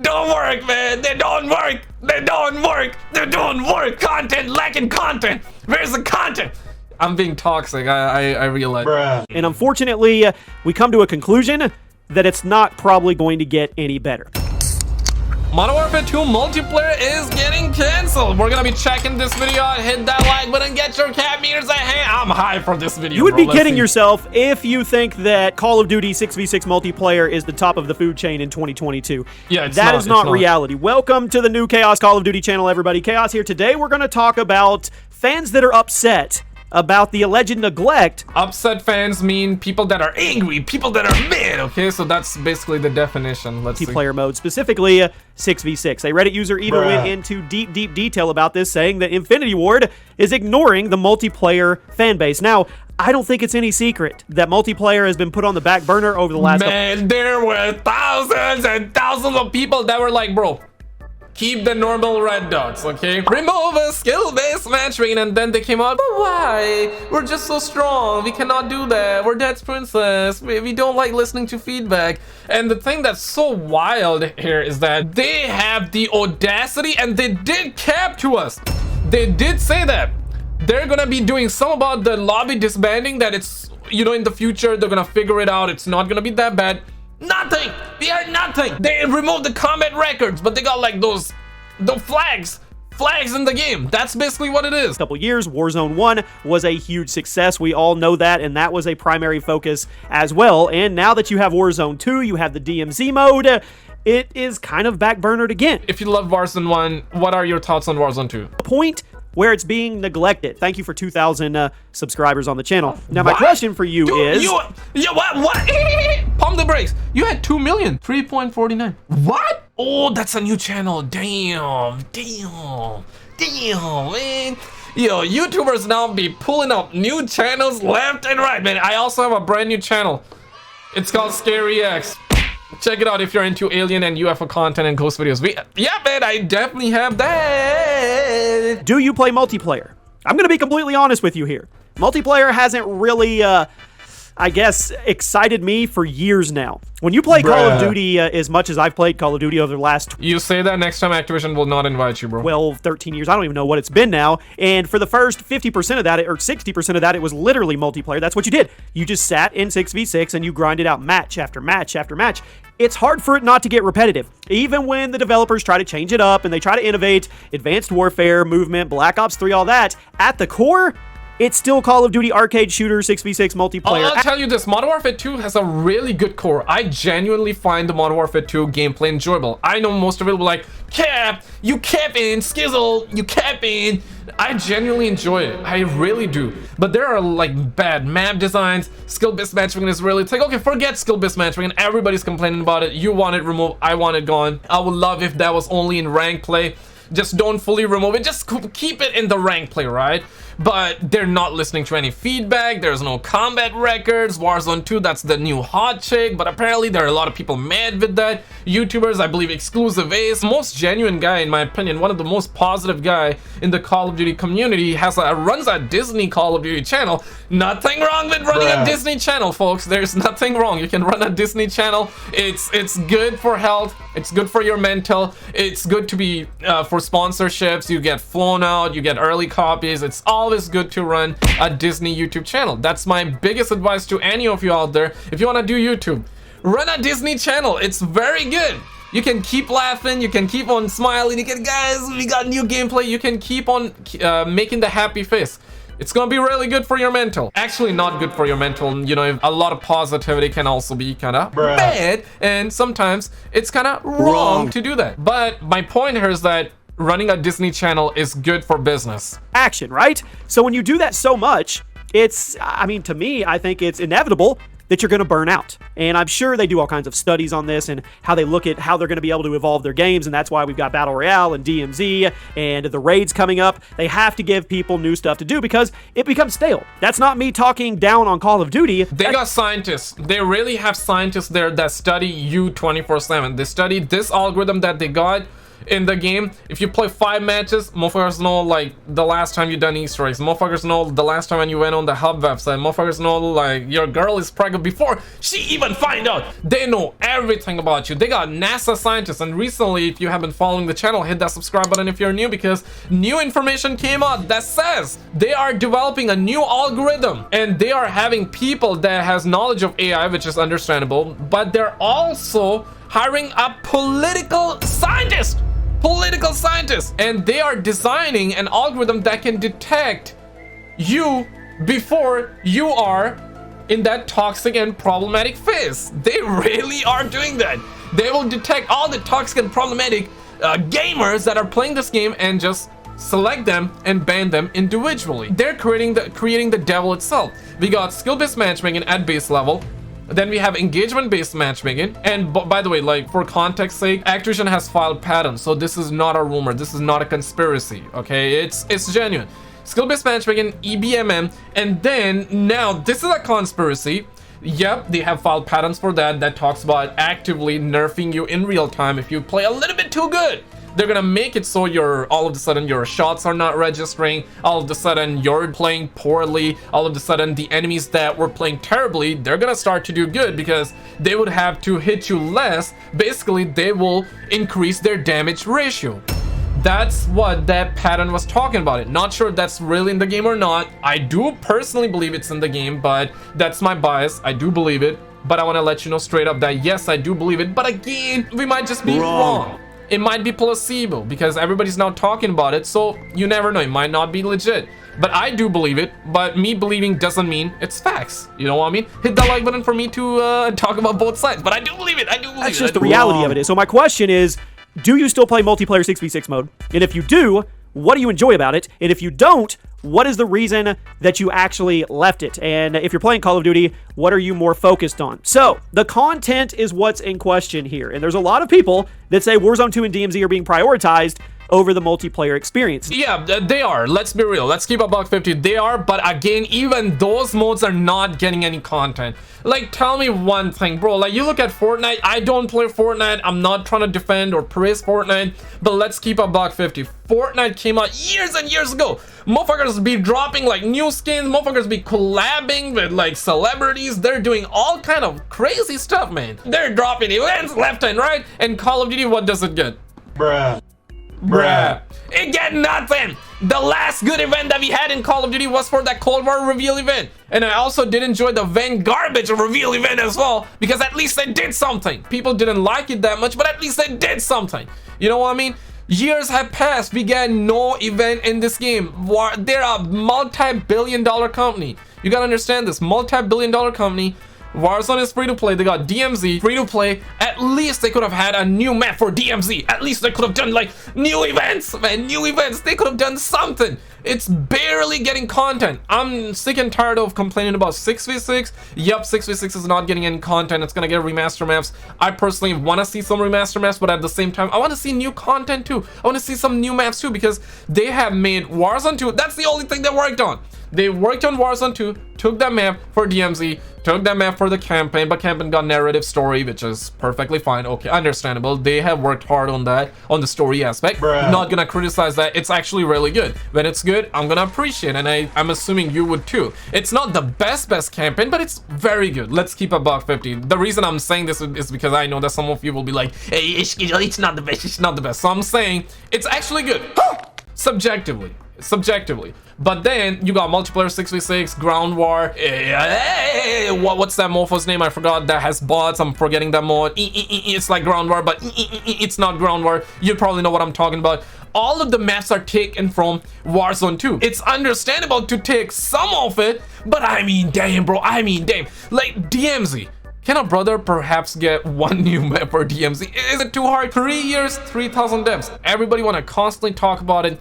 Don't work, man. They don't work. They don't work. They don't work. Content, lacking content. Where's the content? I'm being toxic. I realize. Bruh. And unfortunately, we come to a conclusion that it's not probably going to get any better. Modern Warfare 2 multiplayer is getting canceled. We're gonna be checking this video out. Hit that like button, get your cat meters at hand. I'm hyped for this video. You would bro. be kidding yourself if you think that Call of Duty 6v6 multiplayer is the top of the food chain in 2022. Yeah, that is not reality. Welcome to the new Chaos Call of Duty channel, everybody. Chaos here. Today we're going to talk about fans that are upset about the alleged neglect. Upset fans mean people that are angry, people that are mad. Okay, so that's basically the definition. Let's see. Multiplayer mode, specifically 6v6. A Reddit user even went into deep detail about this, saying that Infinity Ward is ignoring the multiplayer fan base. Now, I don't think it's any secret that multiplayer has been put on the back burner over the last Man, there were thousands and thousands of people that were like, bro, keep the normal red dots, okay? Remove a skill-based matchmaking, and then they came out, but why? We're just so strong. We cannot do that. We're Dead's Princess. We don't like listening to feedback. And the thing that's so wild here is that they have the audacity, and they did cap to us. They did say that they're gonna be doing some about the lobby disbanding, that it's, you know, in the future, they're gonna figure it out. It's not gonna be that bad. Nothing. We are nothing. They removed the combat records, but they got like the flags in the game. That's basically what it is. Couple years, Warzone 1 was a huge success. We all know that, and that was a primary focus as well. And now that you have Warzone 2, you have the DMZ mode, it is kind of backburnered again. If you love Warzone 1, what are your thoughts on Warzone 2? A point where it's being neglected. Thank you for 2,000 subscribers on the channel. Now, my question for you is... What? Pump the brakes. You had 2 million. 3.49. What? Oh, that's a new channel. Damn, man. Yo, YouTubers now be pulling up new channels left and right, man. I also have a brand new channel. It's called Scary X. Check it out if you're into alien and UFO content and ghost videos. Yeah, man, I definitely have that. Do you play multiplayer? I'm going to be completely honest with you here. Multiplayer hasn't really, I guess, excited me for years now. When you play Call of Duty as much as I've played Call of Duty over the last... You say that next time Activision will not invite you, bro. 12, 13 years. I don't even know what it's been now. And for the first 50% of that, or 60% of that, it was literally multiplayer. That's what you did. You just sat in 6v6 and you grinded out match after match after match. It's hard for it not to get repetitive. Even when the developers try to change it up and they try to innovate, Advanced Warfare, Movement, Black Ops 3, all that, at the core, it's still Call of Duty arcade shooter 6v6 multiplayer. I'll tell you this, Modern Warfare 2 has a really good core. I genuinely find the Modern Warfare 2 gameplay enjoyable. I know most of it will be like, Cap, you capping, Skizzle, you capping. I genuinely enjoy it. I really do. But there are like bad map designs. Skill-based matchmaking is really, it's like, okay, forget skill-based matchmaking. Everybody's complaining about it. You want it removed, I want it gone. I would love if that was only in rank play. Just don't fully remove it. Just keep it in the rank play, right? But they're not listening to any feedback. There's no combat records. Warzone 2, that's the new hot chick. But apparently there are a lot of people mad with that. YouTubers, I believe Exclusive Ace, most genuine guy in my opinion, one of the most positive guy in the Call of Duty community, runs a Disney Call of Duty channel. Nothing wrong with running a Disney channel, folks. There's nothing wrong. You can run a Disney channel. It's good for health. It's good for your mental. It's good to be for sponsorships. You get flown out. You get early copies. It's always good to run a Disney YouTube channel. That's my biggest advice to any of you out there. If you want to do YouTube, run a Disney channel. It's very good. You can keep laughing. You can keep on smiling. You can, guys, we got new gameplay. You can keep on making the happy face. It's gonna be really good for your mental. Actually, not good for your mental. You know, a lot of positivity can also be kind of bad, and sometimes it's kind of wrong to do that. But my point here is that running a Disney channel is good for business. Action, right? So when you do that so much, it's, I mean, to me, I think it's inevitable that you're going to burn out. And I'm sure they do all kinds of studies on this and how they look at how they're going to be able to evolve their games, and that's why we've got Battle Royale and DMZ and the raids coming up. They have to give people new stuff to do because it becomes stale. That's not me talking down on Call of Duty. They got scientists. They really have scientists there that study you 24/7. They study this algorithm that they got. in the game. If you play 5 matches, motherfuckers know like the last time you done Easter eggs. Motherfuckers know the last time when you went on the hub website. Motherfuckers know like your girl is pregnant before she even find out. They know everything about you. They got NASA scientists, and recently, if you have been following the channel, hit that subscribe button if you're new, because new information came out that says they are developing a new algorithm, and they are having people that has knowledge of AI, which is understandable, but they're also hiring a political scientist, and they are designing an algorithm that can detect you before you are in that toxic and problematic phase. They really are doing that. They will detect all the toxic and problematic gamers that are playing this game and just select them and ban them individually. They're creating the devil itself. We got skill-based matchmaking at base level. Then we have engagement-based matchmaking. And by the way, like for context sake, Activision has filed patents, so this is not a rumor. This is not a conspiracy. Okay, it's genuine. Skill-based matchmaking, EBMM, and then now this is a conspiracy. Yep, they have filed patents for that. That talks about actively nerfing you in real time if you play a little bit too good. They're gonna make it so all of a sudden your shots are not registering, all of a sudden you're playing poorly, all of a sudden the enemies that were playing terribly, they're gonna start to do good because they would have to hit you less. Basically, they will increase their damage ratio. That's what that pattern was talking about. It. Not sure if that's really in the game or not. I do personally believe it's in the game, but that's my bias. I do believe it, but I want to let you know straight up that yes, I do believe it, but again, we might just be wrong. It might be placebo because everybody's now talking about it, so you never know. It might not be legit, but I do believe it. But me believing doesn't mean it's facts. You know what I mean? Hit that like button for me to talk about both sides, but I do believe it. I do believe it. That's just the reality of it. So my question is, do you still play multiplayer 6v6 mode? And if you do, what do you enjoy about it? And if you don't, what is the reason that you actually left it? And if you're playing Call of Duty, what are you more focused on? So, the content is what's in question here. And there's a lot of people that say Warzone 2 and DMZ are being prioritized over the multiplayer experience. Yeah, they are. Let's be real. Let's keep a buck 50. They are, but again, even those modes are not getting any content. Like, tell me one thing, bro. Like, you look at Fortnite. I don't play Fortnite. I'm not trying to defend or praise Fortnite, but let's keep a buck 50. Fortnite came out years and years ago. Motherfuckers be dropping like new skins. Motherfuckers be collabing with like celebrities. They're doing all kind of crazy stuff, man. They're dropping events left and right. And Call of Duty, what does it get? Bruh. It get nothing. The last good event that we had in Call of Duty was for that Cold War reveal event, and I also did enjoy the Van garbage reveal event as well, because at least they did something. People didn't like it that much, but at least they did something. You know what I mean? Years have passed, we get no event in this game. They're a multi-billion-dollar company. You gotta understand this, multi-billion-dollar company. Warzone is free to play. They got DMZ free to play. At least they could have had a new map for DMZ. At least they could have done like new events, man. New events. They could have done something. It's barely getting content. I'm sick and tired of complaining about 6v6. Yep, 6v6 is not getting any content. It's gonna get remaster maps. I personally want to see some remaster maps, but at the same time, I want to see new content too. I want to see some new maps too, because they have made Warzone 2. That's the only thing they worked on. They worked on Warzone 2, took that map for DMZ, took that map for the campaign, but campaign got narrative story, which is perfectly fine. Okay, understandable. They have worked hard on that, on the story aspect. Bruh. Not gonna criticize that. It's actually really good. When it's good, I'm gonna appreciate it, and I'm assuming you would too. It's not the best campaign, but it's very good. Let's keep a buck 50. The reason I'm saying this is because I know that some of you will be like, hey, it's not the best, it's not the best. So I'm saying it's actually good. Subjectively. But then you got multiplayer 6v6, ground war. What's that mofo's name? I forgot. That has bots. I'm forgetting that mode. It's like ground war, but it's not ground war. You probably know what I'm talking about. All of the maps are taken from Warzone 2. It's understandable to take some of it, but I mean, damn, bro. I mean, damn. Like DMZ. Can a brother perhaps get one new map for DMZ? Is it too hard? 3 years, 3,000 devs. Everybody want to constantly talk about it.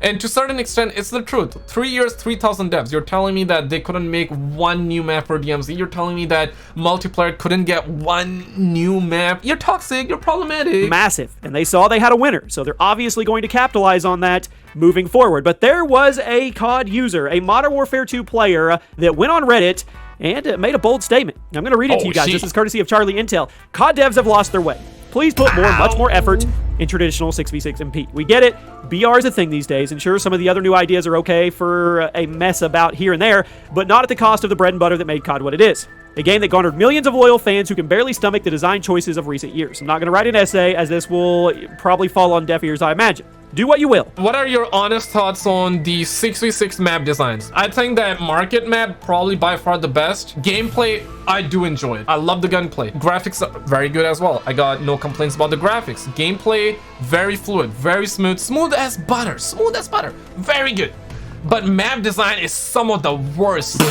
And to a certain extent, it's the truth. 3 years, 3,000 devs. You're telling me that they couldn't make one new map for DMZ. You're telling me that multiplayer couldn't get one new map. You're toxic. You're problematic. Massive. And they saw they had a winner. So they're obviously going to capitalize on that moving forward. But there was a COD user, a Modern Warfare 2 player that went on Reddit and made a bold statement. I'm going to read it to you guys. This is courtesy of Charlie Intel. COD devs have lost their way. please put much more effort in traditional 6v6 MP. We get it, BR is a thing these days, and sure, some of the other new ideas are okay for a mess about here and there, but not at the cost of the bread and butter that made COD what it is. A game that garnered millions of loyal fans who can barely stomach the design choices of recent years. I'm not going to write an essay, as this will probably fall on deaf ears, I imagine. Do what you will. What are your honest thoughts on the 6v6 map designs? I think that market map probably by far the best. Gameplay, I do enjoy it. I love the gunplay. Graphics are very good as well. I got no complaints about the graphics. Gameplay, very fluid, very smooth. Smooth as butter. Smooth as butter. Very good. But map design is some of the worst.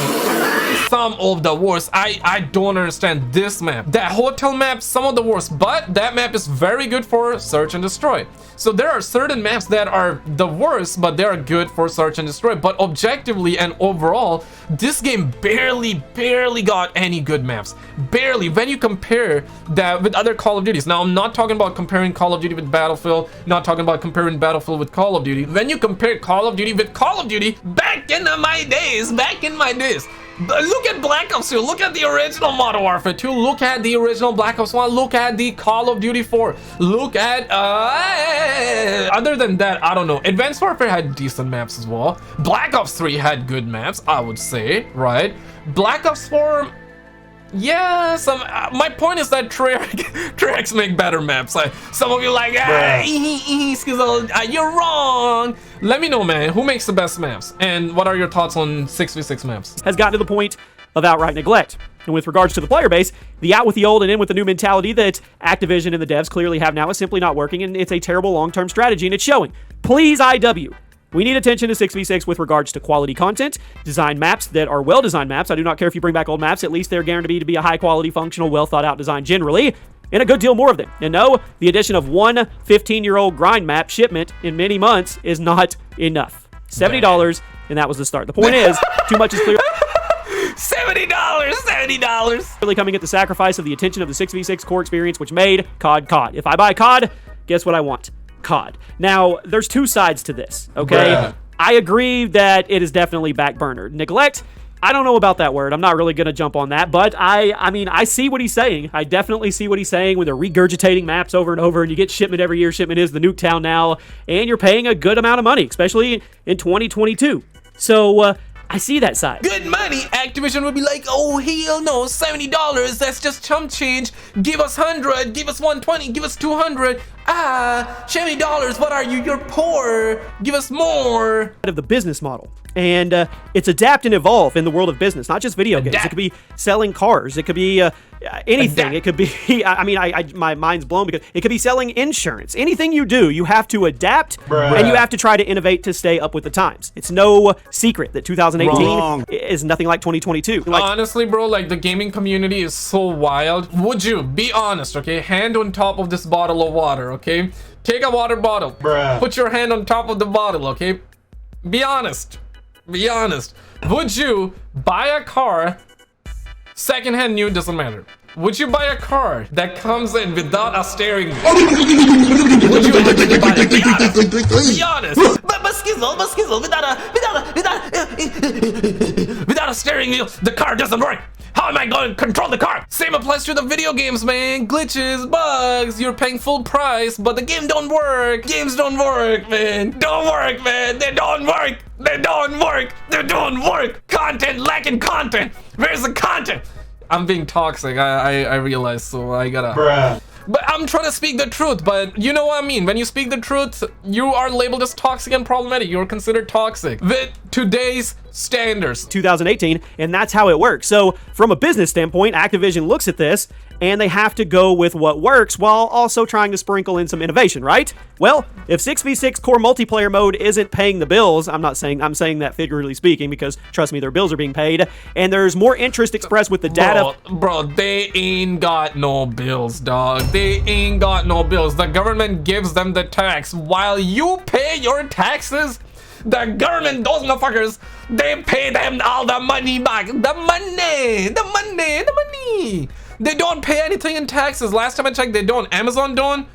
Some of the worst. I don't understand this map. That hotel map, some of the worst. But that map is very good for search and destroy. So there are certain maps that are the worst, but they are good for search and destroy. But objectively and overall, this game barely got any good maps. Barely. When you compare that with other Call of Duties. Now, I'm not talking about comparing Call of Duty with Battlefield. Not talking about comparing Battlefield with Call of Duty. When you compare Call of Duty with Call of Duty, back in my days, look at Black Ops 2, look at the original Modern Warfare 2, look at the original Black Ops 1, look at the Call of Duty 4, look at, other than that, I don't know. Advanced Warfare had decent maps as well. Black Ops 3 had good maps, I would say, right? Black Ops 4, yeah, my point is that Treyarch make better maps. Like, some of you like, you're wrong. Let me know, man, who makes the best maps? And what are your thoughts on 6v6 maps? Has gotten to the point of outright neglect. And with regards to the player base, the out with the old and in with the new mentality that Activision and the devs clearly have now is simply not working, and it's a terrible long-term strategy, and it's showing. Please, IW. We need attention to 6v6 with regards to quality content, design maps that are well-designed maps. I do not care if you bring back old maps. At least they're guaranteed to be a high-quality, functional, well-thought-out design generally, and a good deal more of them. And no, the addition of one 15-year-old grind map shipment in many months is not enough. $70, and that was the start. The point is, too much is clear. $70. Really coming at the sacrifice of the attention of the 6v6 core experience, which made COD. If I buy COD, guess what I want? COD. Now, there's two sides to this, okay? Bruh. I agree that it is definitely backburnered. Neglect, I don't know about that word. I'm not really going to jump on that, but I mean, I see what he's saying. I definitely see what he's saying when they're regurgitating maps over and over, and you get shipment every year. Shipment is the Nuketown now, and you're paying a good amount of money, especially in 2022. So, I see that side. Good money. Activision would be like, oh, hell no, $70. That's just chump change. Give us 100. Give us 120. Give us 200. $70. What are you? You're poor. Give us more. Of the business model. And it's adapt and evolve in the world of business, not just video games. It could be selling cars. It could be anything. It could be, I mean, my mind's blown because it could be selling insurance. Anything you do, you have to adapt and you have to try to innovate to stay up with the times. It's no secret that 2018 is nothing like 2022. Honestly, bro, like the gaming community is so wild. Would you be honest, okay? Hand on top of this bottle of water, okay? Take a water bottle. Put your hand on top of the bottle, okay? Be honest. Be honest. Would you buy a car, secondhand, new, doesn't matter. Would you buy a car that comes in without a steering wheel? Would you actually buy it? Be honest. But skizzle, without a steering wheel, the car doesn't work. How am I going to control the car? Same applies to the video games, man. Glitches, bugs, you're paying full price, but the game don't work. Games don't work, man. Don't work, man. They don't work. They don't work. They don't work. Content, lacking content. Where's the content? I'm being toxic, I realize, so I gotta... But I'm trying to speak the truth, but you know what I mean. When you speak the truth, you are labeled as toxic and problematic. You're considered toxic with today's standards. 2018, and that's how it works. So from a business standpoint, Activision looks at this and they have to go with what works while also trying to sprinkle in some innovation, right? Well, if 6v6 core multiplayer mode isn't paying the bills, I'm saying that figuratively speaking, because trust me, their bills are being paid, and there's more interest expressed with the data. Bro, they ain't got no bills, dog. They ain't got no bills. The government gives them the tax. While you pay your taxes, the government, those motherfuckers, they pay them all the money back. The money. They don't pay anything in taxes. Last time I checked, they don't. Amazon don't.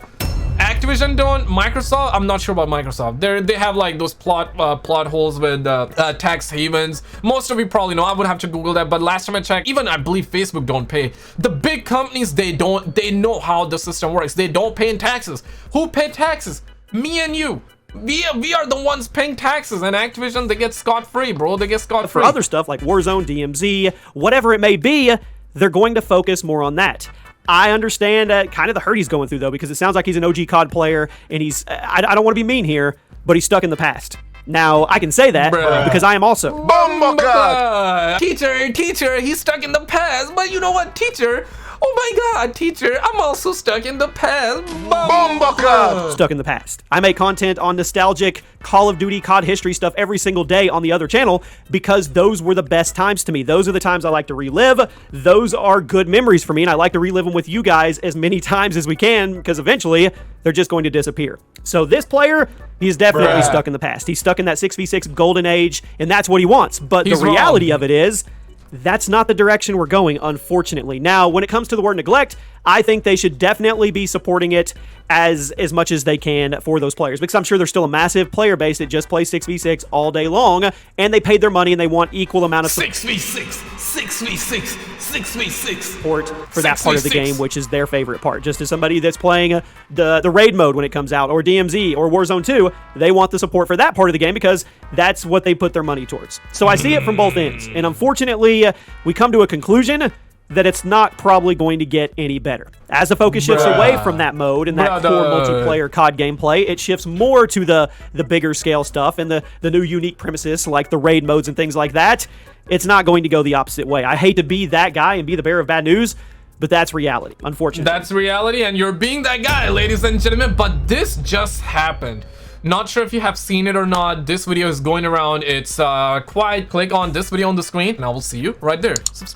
Activision don't. Microsoft, I'm not sure about Microsoft. They have like those plot holes with tax havens. Most of you probably know. I would have to Google that, but last time I checked, even I believe Facebook don't pay. The big companies, they know how the system works. They don't pay in taxes. Who pay taxes? Me and you. We are the ones paying taxes, and Activision, they get scot-free, bro. They get scot-free. For other stuff like Warzone, DMZ, whatever it may be, they're going to focus more on that. I understand kind of the hurt he's going through, though, because it sounds like he's an OG COD player, and I don't want to be mean here, but he's stuck in the past. Now, I can say that because I am also. Teacher, he's stuck in the past, but you know what, teacher? Oh my god, teacher, I'm also stuck in the past. Stuck in the past. I make content on nostalgic Call of Duty COD history stuff every single day on the other channel because those were the best times to me. Those are the times I like to relive. Those are good memories for me, and I like to relive them with you guys as many times as we can because eventually they're just going to disappear. So this player, he's definitely stuck in the past. He's stuck in that 6v6 golden age, and that's what he wants. But the reality of it is, that's not the direction we're going, unfortunately. Now, when it comes to the word neglect, I think they should definitely be supporting it as much as they can for those players, because I'm sure there's still a massive player base that just plays 6v6 all day long, and they paid their money and they want equal amount of 6v6 support for that part of the game, which is their favorite part. Just as somebody that's playing the raid mode when it comes out, or DMZ, or Warzone 2, they want the support for that part of the game because that's what they put their money towards. So I see it from both ends, and unfortunately, we come to a conclusion that it's not probably going to get any better. As the focus shifts away from that mode and that core multiplayer COD gameplay, it shifts more to the bigger scale stuff and the new unique premises like the raid modes and things like that. It's not going to go the opposite way. I hate to be that guy and be the bearer of bad news, but that's reality, unfortunately. That's reality, and you're being that guy, ladies and gentlemen, but this just happened. Not sure if you have seen it or not. This video is going around. It's click on this video on the screen, and I will see you right there. Subscribe.